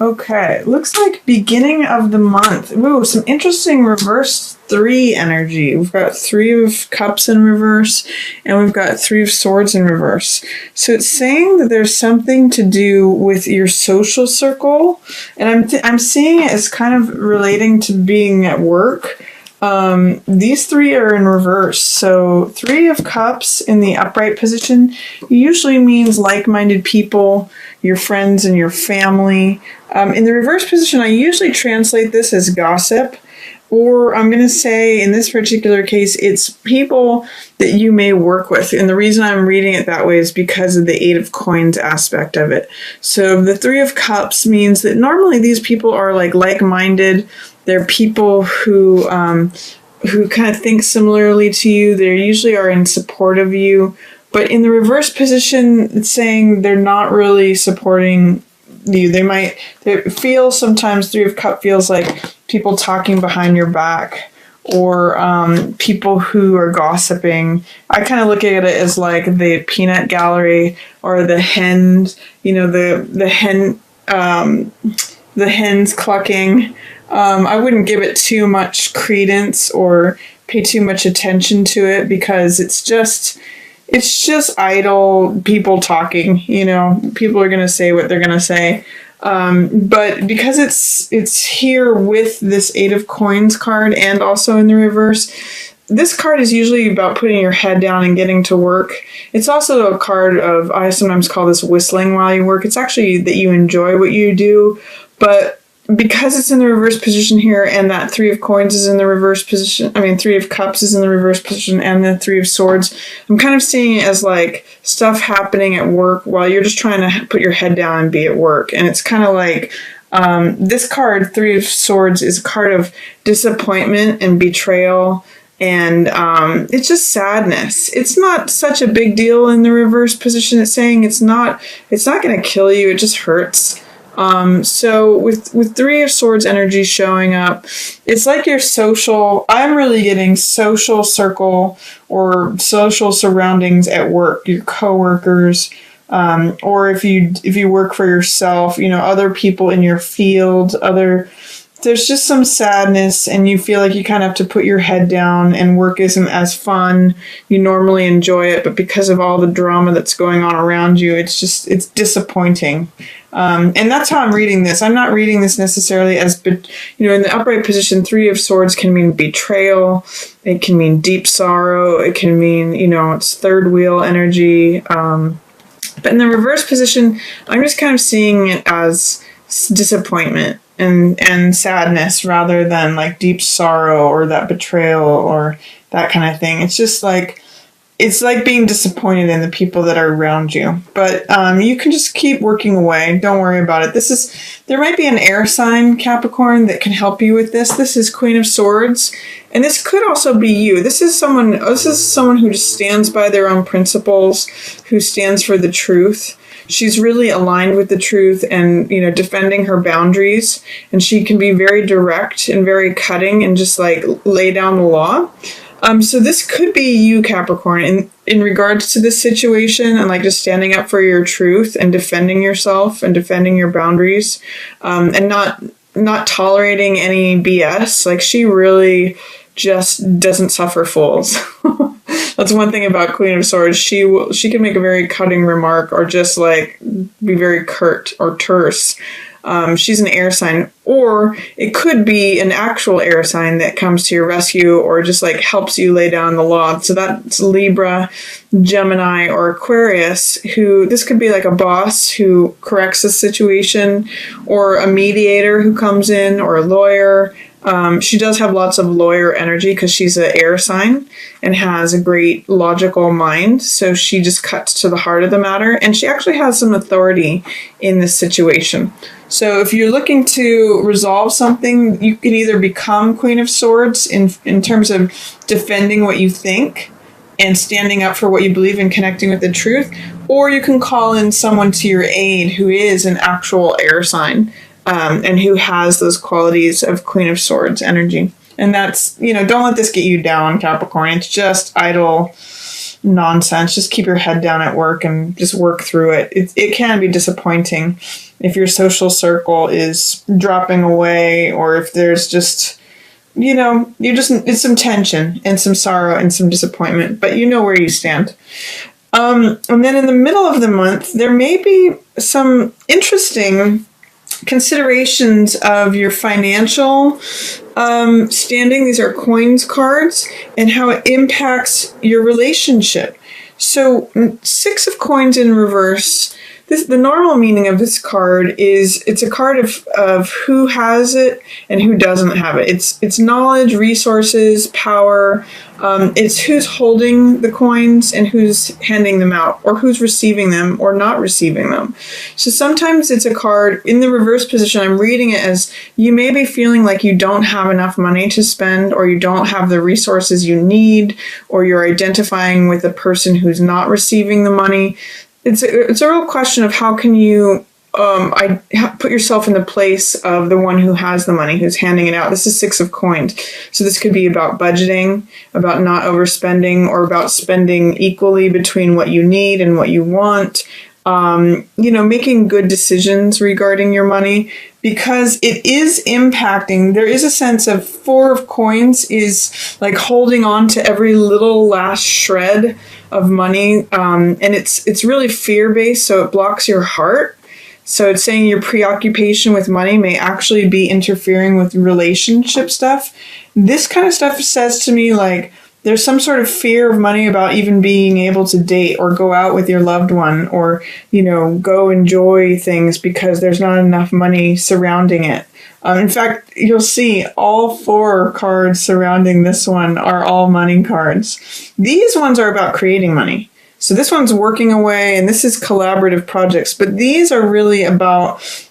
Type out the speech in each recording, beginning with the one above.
Okay, looks like beginning of the month. Ooh, some interesting reverse 3 energy. We've got 3 of Cups in reverse, and we've got 3 of Swords in reverse. So it's saying that there's something to do with your social circle, and I'm seeing it as kind of relating to being at work. These 3 are in reverse. So 3 of Cups in the upright position usually means like-minded people, your friends and your family. In the reverse position, I usually translate this as gossip, or I'm going to say in this particular case, it's people that you may work with. And the reason I'm reading it that way is because of the 8 of Coins aspect of it. So the 3 of Cups means that normally these people are like-minded. They're people who kind of think similarly to you. They usually are in support of you. But in the reverse position, it's saying they're not really supporting you. They feel sometimes 3 of Cups feels like people talking behind your back, or people who are gossiping. I kind of look at it as like the peanut gallery, or the hens, the hens clucking. I wouldn't give it too much credence or pay too much attention to it, because it's just idle people talking. People are going to say what they're going to say. But because it's here with this 8 of Coins card and also in the reverse, this card is usually about putting your head down and getting to work. It's also a card of, I sometimes call this whistling while you work. It's actually that you enjoy what you do, but because it's in the reverse position here, and that 3 of Coins is in the reverse position, 3 of Cups is in the reverse position, and the 3 of Swords, I'm kind of seeing it as like stuff happening at work while you're just trying to put your head down and be at work. And it's kind of like, this card, 3 of Swords, is a card of disappointment and betrayal, and it's just sadness. It's not such a big deal in the reverse position. It's saying it's not going to kill you, it just hurts. So with 3 of Swords energy showing up, it's like your I'm really getting social circle or social surroundings at work, your coworkers, or if you work for yourself, other people in your field, there's just some sadness, and you feel like you kind of have to put your head down, and work isn't as fun. You normally enjoy it, but because of all the drama that's going on around you, it's disappointing. And that's how I'm reading this. I'm not reading this necessarily as, in the upright position, 3 of Swords can mean betrayal. It can mean deep sorrow. It can mean, it's third wheel energy. But in the reverse position, I'm just kind of seeing it as disappointment and sadness, rather than like deep sorrow or that betrayal or that kind of thing. It's just like, it's like being disappointed in the people that are around you. But you can just keep working away. Don't worry about it. There might be an air sign, Capricorn, that can help you with this. This is Queen of Swords. And this could also be you. This is someone who just stands by their own principles, who stands for the truth. She's really aligned with the truth and, defending her boundaries. And she can be very direct and very cutting and just like lay down the law. So this could be you, Capricorn, in regards to this situation, and like just standing up for your truth and defending yourself and defending your boundaries, and not tolerating any BS. Like, she really just doesn't suffer fools. That's one thing about Queen of Swords. She can make a very cutting remark, or just like be very curt or terse. She's an air sign, or it could be an actual air sign that comes to your rescue, or just like helps you lay down the law. So that's Libra, Gemini, or Aquarius, this could be like a boss who corrects a situation, or a mediator who comes in, or a lawyer. She does have lots of lawyer energy because she's an air sign and has a great logical mind. So she just cuts to the heart of the matter, and she actually has some authority in this situation. So if you're looking to resolve something, you can either become Queen of Swords in terms of defending what you think and standing up for what you believe and connecting with the truth, or you can call in someone to your aid who is an actual air sign. And who has those qualities of Queen of Swords energy. And that's, don't let this get you down, Capricorn. It's just idle nonsense. Just keep your head down at work and just work through it. It can be disappointing. if your social circle is dropping away, or if there's just, it's some tension and some sorrow and some disappointment, but you know where you stand. And then in the middle of the month, there may be some interesting considerations of your financial standing. These are coins cards, and how it impacts your relationship. So 6 of coins in reverse. The normal meaning of this card is it's a card of who has it and who doesn't have it. It's knowledge, resources, power. It's who's holding the coins and who's handing them out, or who's receiving them or not receiving them. So sometimes it's a card in the reverse position. I'm reading it as you may be feeling like you don't have enough money to spend, or you don't have the resources you need, or you're identifying with a person who's not receiving the money. It's a real question of how can you put yourself in the place of the one who has the money, who's handing it out. This is 6 of coins. So this could be about budgeting, about not overspending, or about spending equally between what you need and what you want. Making good decisions regarding your money, because it is impacting. There is a sense of 4 of coins is like holding on to every little last shred of money. And it's really fear-based, so it blocks your heart. So it's saying your preoccupation with money may actually be interfering with relationship stuff. This kind of stuff says to me like there's some sort of fear of money about even being able to date or go out with your loved one, or, go enjoy things because there's not enough money surrounding it. In fact, you'll see all 4 cards surrounding this one are all money cards. These ones are about creating money. So this one's working away, and this is collaborative projects. But these are really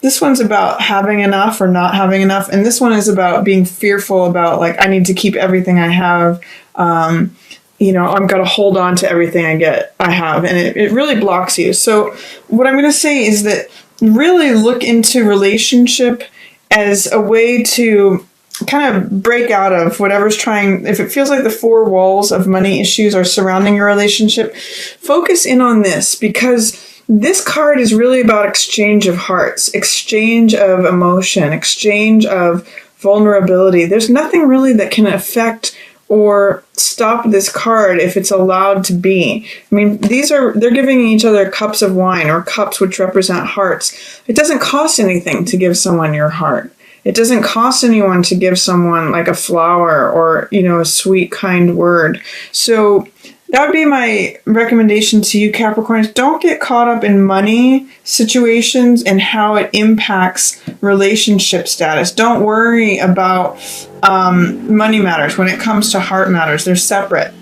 this one's about having enough or not having enough. And this one is about being fearful about, like, I need to keep everything I have. I'm got to hold on to everything I have. And it really blocks you. So what I'm going to say is that really look into relationship as a way to kind of break out of whatever's trying. If it feels like the 4 walls of money issues are surrounding your relationship, focus in on this, because this card is really about exchange of hearts, exchange of emotion, exchange of vulnerability. There's nothing really that can affect or stop this card if it's allowed to be. I mean, they're giving each other cups of wine, or cups which represent hearts. It doesn't cost anything to give someone your heart. It doesn't cost anyone to give someone like a flower or, a sweet, kind word. So that would be my recommendation to you, Capricorns. Don't get caught up in money situations and how it impacts relationship status. Don't worry about money matters when it comes to heart matters. They're separate.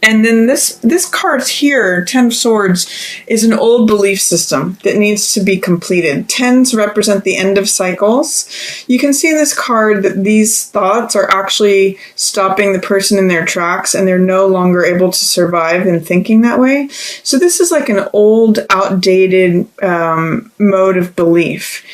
And then this card here, 10 of Swords, is an old belief system that needs to be completed. 10s represent the end of cycles. You can see in this card that these thoughts are actually stopping the person in their tracks, and they're no longer able to survive in thinking that way. So this is like an old, outdated mode of belief.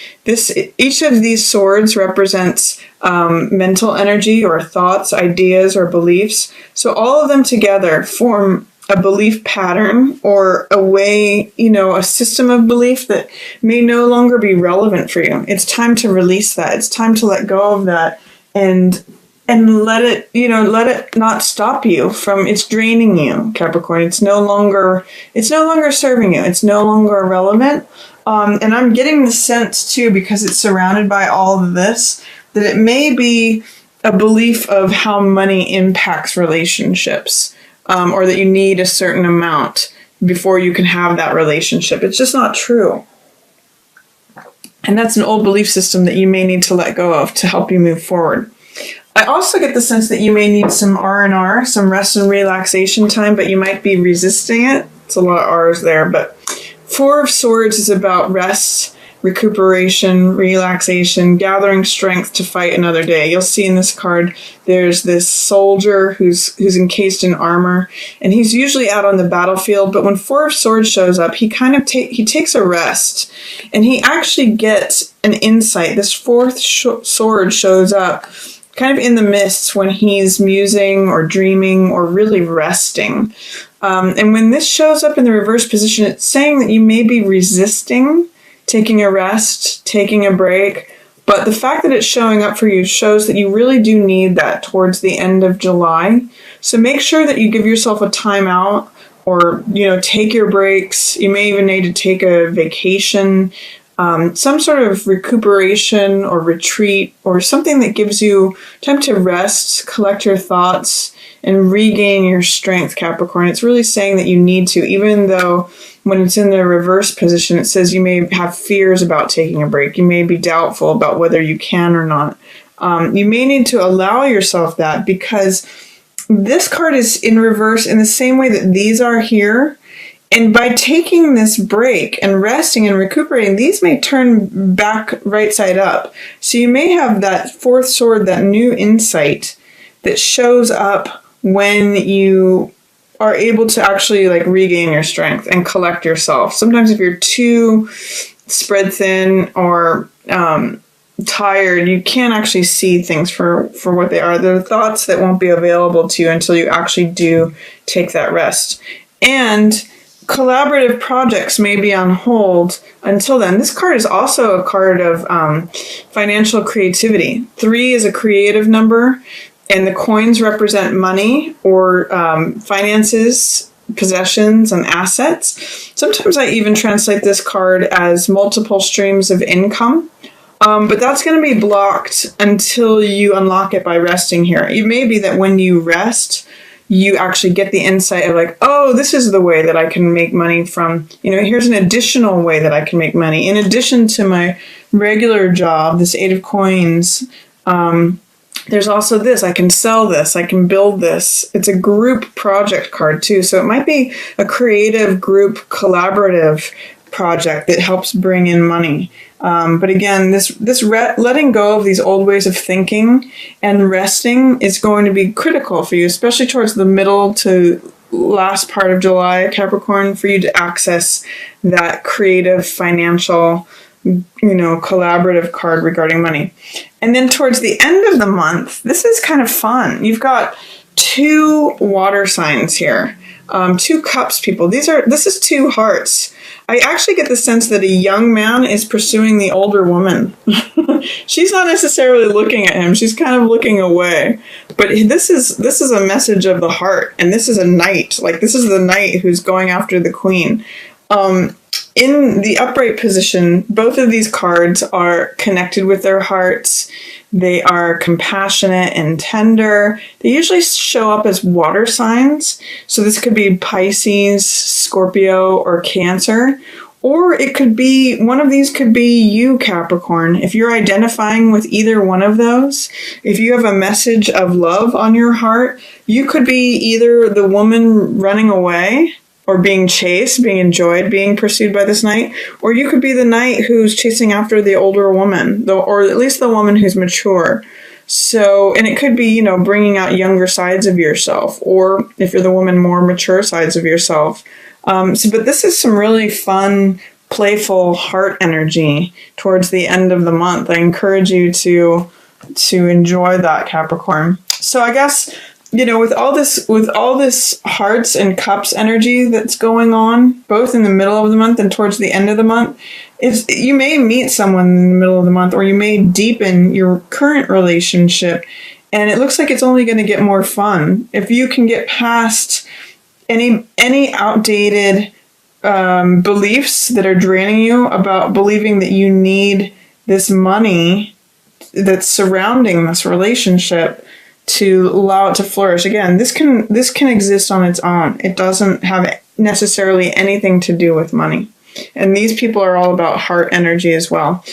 Each of these swords represents mental energy, or thoughts, ideas, or beliefs. So all of them together form a belief pattern, or a way, a system of belief that may no longer be relevant for you. It's time to release that. It's time to let go of that and let it not stop you from, it's draining you, Capricorn. It's no longer serving you. It's no longer relevant. And I'm getting the sense too, because it's surrounded by all of this, that it may be a belief of how money impacts relationships, or that you need a certain amount before you can have that relationship. It's just not true. And that's an old belief system that you may need to let go of to help you move forward. I also get the sense that you may need some R&R, some rest and relaxation time, but you might be resisting it. It's a lot of R's there, but 4 of Swords is about rest, recuperation, relaxation, gathering strength to fight another day. You'll see in this card, there's this soldier who's encased in armor, and he's usually out on the battlefield. But when 4 of Swords shows up, he kind of takes a rest, and he actually gets an insight. This 4th sword shows up kind of in the mists when he's musing or dreaming or really resting. And when this shows up in the reverse position, it's saying that you may be resisting taking a rest, taking a break. But the fact that it's showing up for you shows that you really do need that towards the end of July. So make sure that you give yourself a timeout, or, take your breaks. You may even need to take a vacation, some sort of recuperation or retreat, or something that gives you time to rest, collect your thoughts, and regain your strength, Capricorn. It's really saying that you need to, even though when it's in the reverse position, it says you may have fears about taking a break. You may be doubtful about whether you can or not. You may need to allow yourself that, because this card is in reverse in the same way that these are here. And by taking this break and resting and recuperating, these may turn back right side up. So you may have that fourth sword, that new insight that shows up when you are able to actually regain your strength and collect yourself. Sometimes if you're too spread thin or tired, you can't actually see things for what they are. They're thoughts that won't be available to you until you actually do take that rest. And collaborative projects may be on hold until then. This card is also a card of financial creativity. 3 is a creative number, and the coins represent money or finances, possessions, and assets. Sometimes I even translate this card as multiple streams of income. But that's going to be blocked until you unlock it by resting here. It may be that when you rest, you actually get the insight of oh, this is the way that I can make money from, here's an additional way that I can make money. In addition to my regular job, this 8 of coins, there's also this. I can sell this. I can build this. It's a group project card too. So it might be a creative group collaborative project that helps bring in money. But again, this letting go of these old ways of thinking and resting is going to be critical for you, especially towards the middle to last part of July, Capricorn, for you to access that creative, financial, collaborative card regarding money. And then towards the end of the month, this is kind of fun. You've got 2 water signs here. 2 cups, people. This is 2 hearts. I actually get the sense that a young man is pursuing the older woman. She's not necessarily looking at him. She's kind of looking away. But this is a message of the heart, and this is a knight. This is the knight who's going after the queen. In the upright position, both of these cards are connected with their hearts. They are compassionate and tender. They usually show up as water signs. So this could be Pisces, Scorpio, or Cancer. Or it could be, one of these could be you, Capricorn. If you're identifying with either one of those, if you have a message of love on your heart, you could be either the woman running away, or being chased, being enjoyed, being pursued by this knight, or you could be the knight who's chasing after the older woman, or at least the woman who's mature. So, and it could be, bringing out younger sides of yourself, or if you're the woman, more mature sides of yourself. But this is some really fun, playful heart energy towards the end of the month. I encourage you to enjoy that, Capricorn. So I guess, with all this hearts and cups energy that's going on, both in the middle of the month and towards the end of the month, you may meet someone in the middle of the month, or you may deepen your current relationship, and it looks like it's only going to get more fun. If you can get past any outdated beliefs that are draining you about believing that you need this money that's surrounding this relationship to allow it to flourish. Again, this can exist on its own. It doesn't have necessarily anything to do with money. And these people are all about heart energy as well.